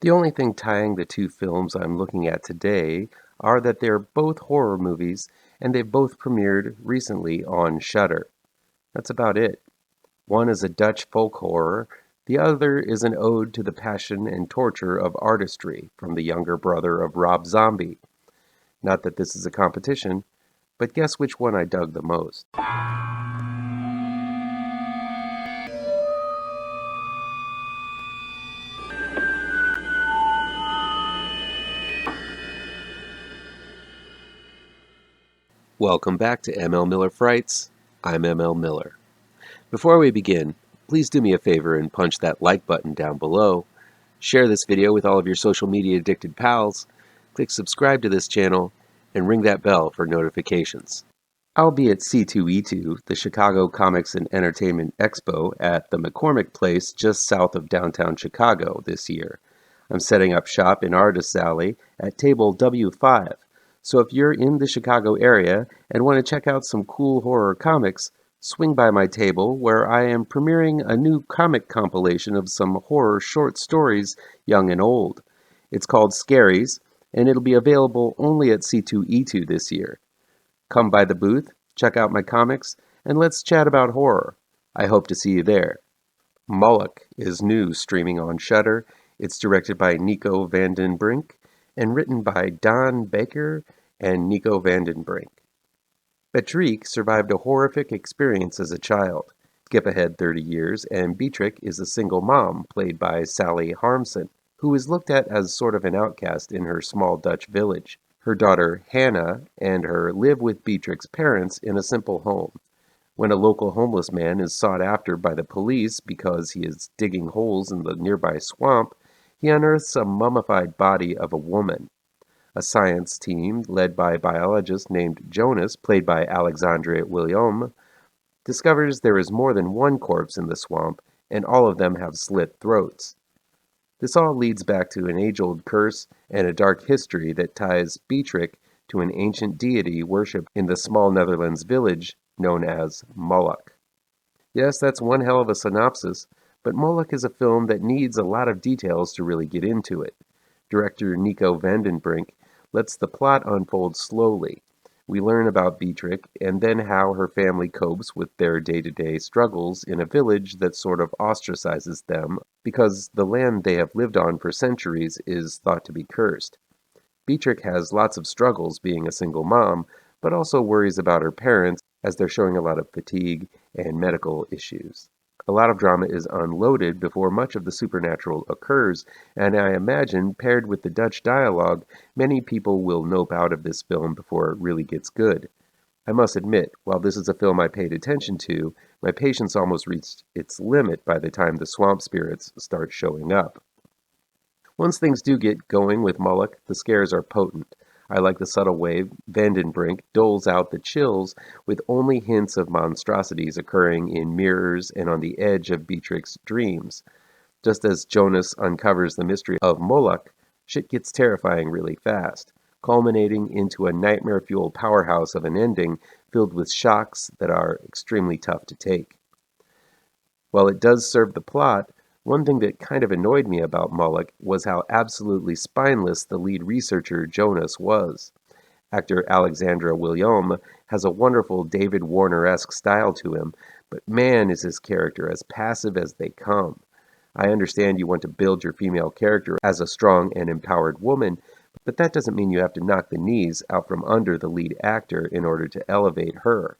The only thing tying the two films I'm looking at today are that they're both horror movies and they've both premiered recently on Shudder. That's about it. One is a Dutch folk horror, the other is an ode to the passion and torture of artistry from the younger brother of Rob Zombie. Not that this is a competition, but guess which one I dug the most. Welcome back to ML Miller Frights. I'm ML Miller. Before we begin, please do me a favor and punch that like button down below. Share this video with all of your social media addicted pals. Click subscribe to this channel and ring that bell for notifications. I'll be at C2E2, the Chicago Comics and Entertainment Expo at the McCormick Place just south of downtown Chicago this year. I'm setting up shop in Artists Alley at table W5. So if you're in the Chicago area and want to check out some cool horror comics, swing by my table where I am premiering a new comic compilation of some horror short stories, young and old. It's called Scaries, and it'll be available only at C2E2 this year. Come by the booth, check out my comics, and let's chat about horror. I hope to see you there. MOLOCH is new, streaming on Shudder. It's directed by Nico Brink and written by Daan, Bakker and Nico Brink. Brink survived a horrific experience as a child. Skip ahead 30 years, and Beatrix is a single mom, played by Sally Harmson, who is looked at as sort of an outcast in her small Dutch village. Her daughter, Hannah, and her live with Beatrix's parents in a simple home. When a local homeless man is sought after by the police because he is digging holes in the nearby swamp, he unearths a mummified body of a woman. A science team, led by a biologist named Jonas, played by Alexandre William, discovers there is more than one corpse in the swamp, and all of them have slit throats. This all leads back to an age-old curse and a dark history that ties Beatrix to an ancient deity worshipped in the small Netherlands village known as MOLOCH. Yes, that's one hell of a synopsis, but MOLOCH is a film that needs a lot of details to really get into it. Director Nico Brink lets the plot unfold slowly. We learn about Beatrix and then how her family copes with their day-to-day struggles in a village that sort of ostracizes them because the land they have lived on for centuries is thought to be cursed. Beatrix has lots of struggles being a single mom, but also worries about her parents as they're showing a lot of fatigue and medical issues. A lot of drama is unloaded before much of the supernatural occurs, and I imagine, paired with the Dutch dialogue, many people will nope out of this film before it really gets good. I must admit, while this is a film I paid attention to, my patience almost reached its limit by the time the swamp spirits start showing up. Once things do get going with MOLOCH, the scares are potent. I like the subtle way Brink doles out the chills with only hints of monstrosities occurring in mirrors and on the edge of Beatrix's dreams. Just as Jonas uncovers the mystery of MOLOCH, shit gets terrifying really fast, culminating into a nightmare-fueled powerhouse of an ending filled with shocks that are extremely tough to take. While it does serve the plot, one thing that kind of annoyed me about MOLOCH was how absolutely spineless the lead researcher Jonas was. Actor Alexandra William has a wonderful David Warner-esque style to him, but man is his character as passive as they come. I understand you want to build your female character as a strong and empowered woman, but that doesn't mean you have to knock the knees out from under the lead actor in order to elevate her.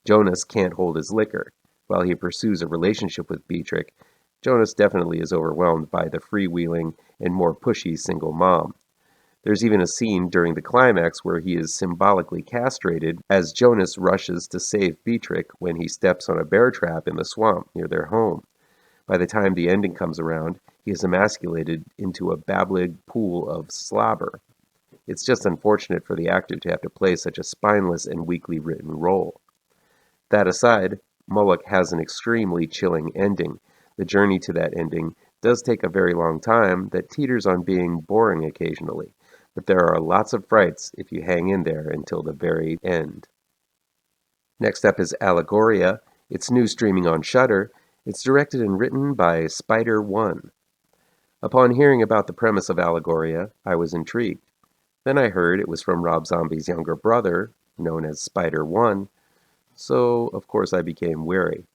Jonas can't hold his liquor. While he pursues a relationship with Beatrix, Jonas definitely is overwhelmed by the freewheeling and more pushy single mom. There's even a scene during the climax where he is symbolically castrated as Jonas rushes to save Beatrix when he steps on a bear trap in the swamp near their home. By the time the ending comes around, he is emasculated into a babbling pool of slobber. It's just unfortunate for the actor to have to play such a spineless and weakly written role. That aside, MOLOCH has an extremely chilling ending. The journey to that ending does take a very long time that teeters on being boring occasionally, but there are lots of frights if you hang in there until the very end. Next up is Allegoria. It's new, streaming on Shudder. It's directed and written by Spider One. Upon hearing about the premise of Allegoria, I was intrigued. Then I heard it was from Rob Zombie's younger brother, known as Spider-1, so of course I became wary.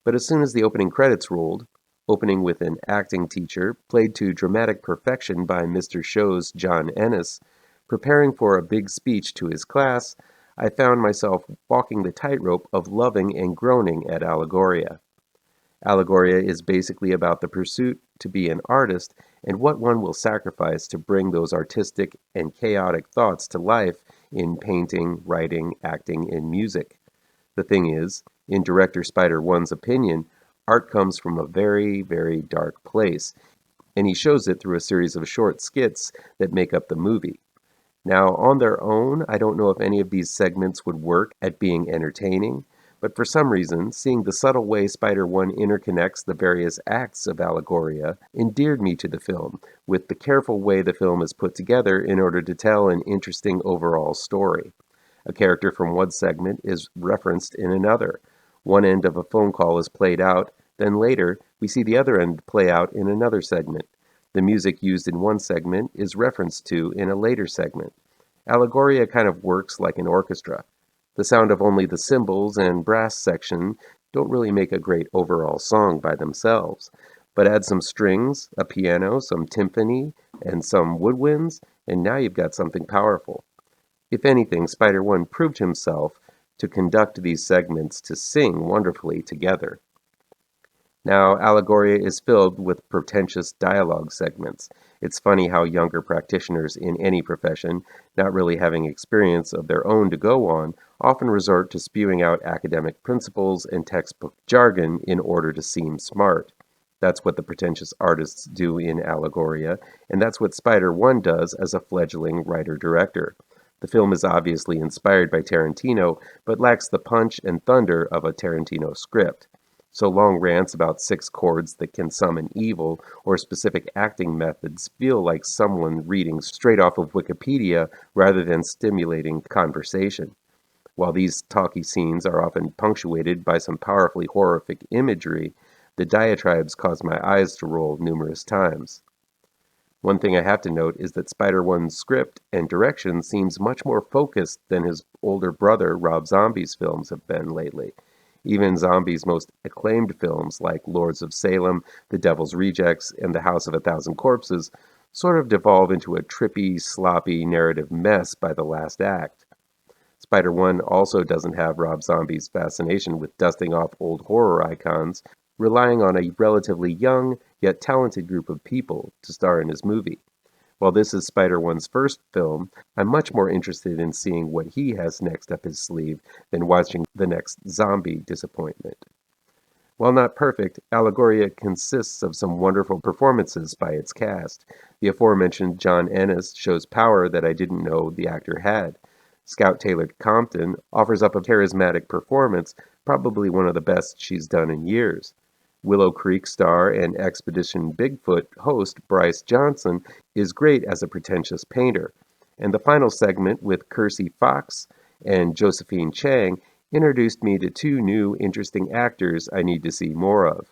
But as soon as the opening credits rolled, opening with an acting teacher played to dramatic perfection by Mr. Show's John Ennis, preparing for a big speech to his class, I found myself walking the tightrope of loving and groaning at Allegoria. Allegoria is basically about the pursuit to be an artist and what one will sacrifice to bring those artistic and chaotic thoughts to life in painting, writing, acting, and music. The thing is, in director Spider-1's opinion, art comes from a very, very dark place, and he shows it through a series of short skits that make up the movie. Now, on their own, I don't know if any of these segments would work at being entertaining, but for some reason, seeing the subtle way Spider-1 interconnects the various acts of Allegoria endeared me to the film, with the careful way the film is put together in order to tell an interesting overall story. A character from one segment is referenced in another. One end of a phone call is played out, then later we see the other end play out in another segment. The music used in one segment is referenced to in a later segment. Allegoria kind of works like an orchestra. The sound of only the cymbals and brass section don't really make a great overall song by themselves, but add some strings, a piano, some timpani, and some woodwinds, and now you've got something powerful. If anything, Spider-1 proved himself to conduct these segments to sing wonderfully together. Now, Allegoria is filled with pretentious dialogue segments. It's funny how younger practitioners in any profession, not really having experience of their own to go on, often resort to spewing out academic principles and textbook jargon in order to seem smart. That's what the pretentious artists do in Allegoria, and that's what Spider-1 does as a fledgling writer-director. The film is obviously inspired by Tarantino, but lacks the punch and thunder of a Tarantino script. So long rants about 6 chords that can summon evil or specific acting methods feel like someone reading straight off of Wikipedia rather than stimulating conversation. While these talky scenes are often punctuated by some powerfully horrific imagery, the diatribes cause my eyes to roll numerous times. One thing I have to note is that Spider-1's script and direction seems much more focused than his older brother Rob Zombie's films have been lately. Even Zombie's most acclaimed films like Lords of Salem, The Devil's Rejects, and The House of a Thousand Corpses sort of devolve into a trippy, sloppy narrative mess by the last act. Spider-1 also doesn't have Rob Zombie's fascination with dusting off old horror icons, relying on a relatively young yet talented group of people to star in his movie. While this is Spider-1's first film, I'm much more interested in seeing what he has next up his sleeve than watching the next zombie disappointment. While not perfect, Allegoria consists of some wonderful performances by its cast. The aforementioned John Ennis shows power that I didn't know the actor had. Scout Taylor Compton offers up a charismatic performance, probably one of the best she's done in years. Willow Creek star and Expedition Bigfoot host Bryce Johnson is great as a pretentious painter. And the final segment with Kersey Fox and Josephine Chang introduced me to 2 new interesting actors I need to see more of.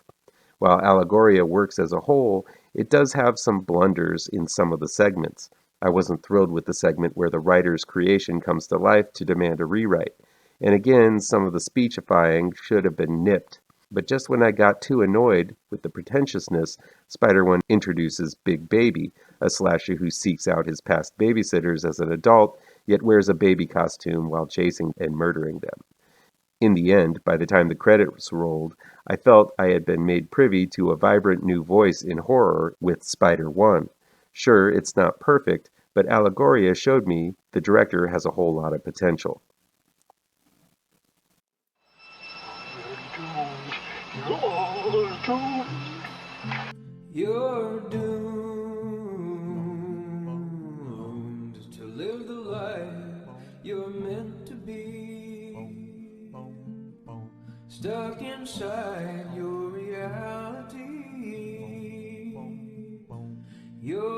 While Allegoria works as a whole, it does have some blunders in some of the segments. I wasn't thrilled with the segment where the writer's creation comes to life to demand a rewrite. And again, some of the speechifying should have been nipped. But just when I got too annoyed with the pretentiousness, Spider-1 introduces Big Baby, a slasher who seeks out his past babysitters as an adult, yet wears a baby costume while chasing and murdering them. In the end, by the time the credits rolled, I felt I had been made privy to a vibrant new voice in horror with Spider-1. Sure, it's not perfect, but Allegoria showed me the director has a whole lot of potential. You're doomed to live the life you're meant to be, stuck inside your reality. You're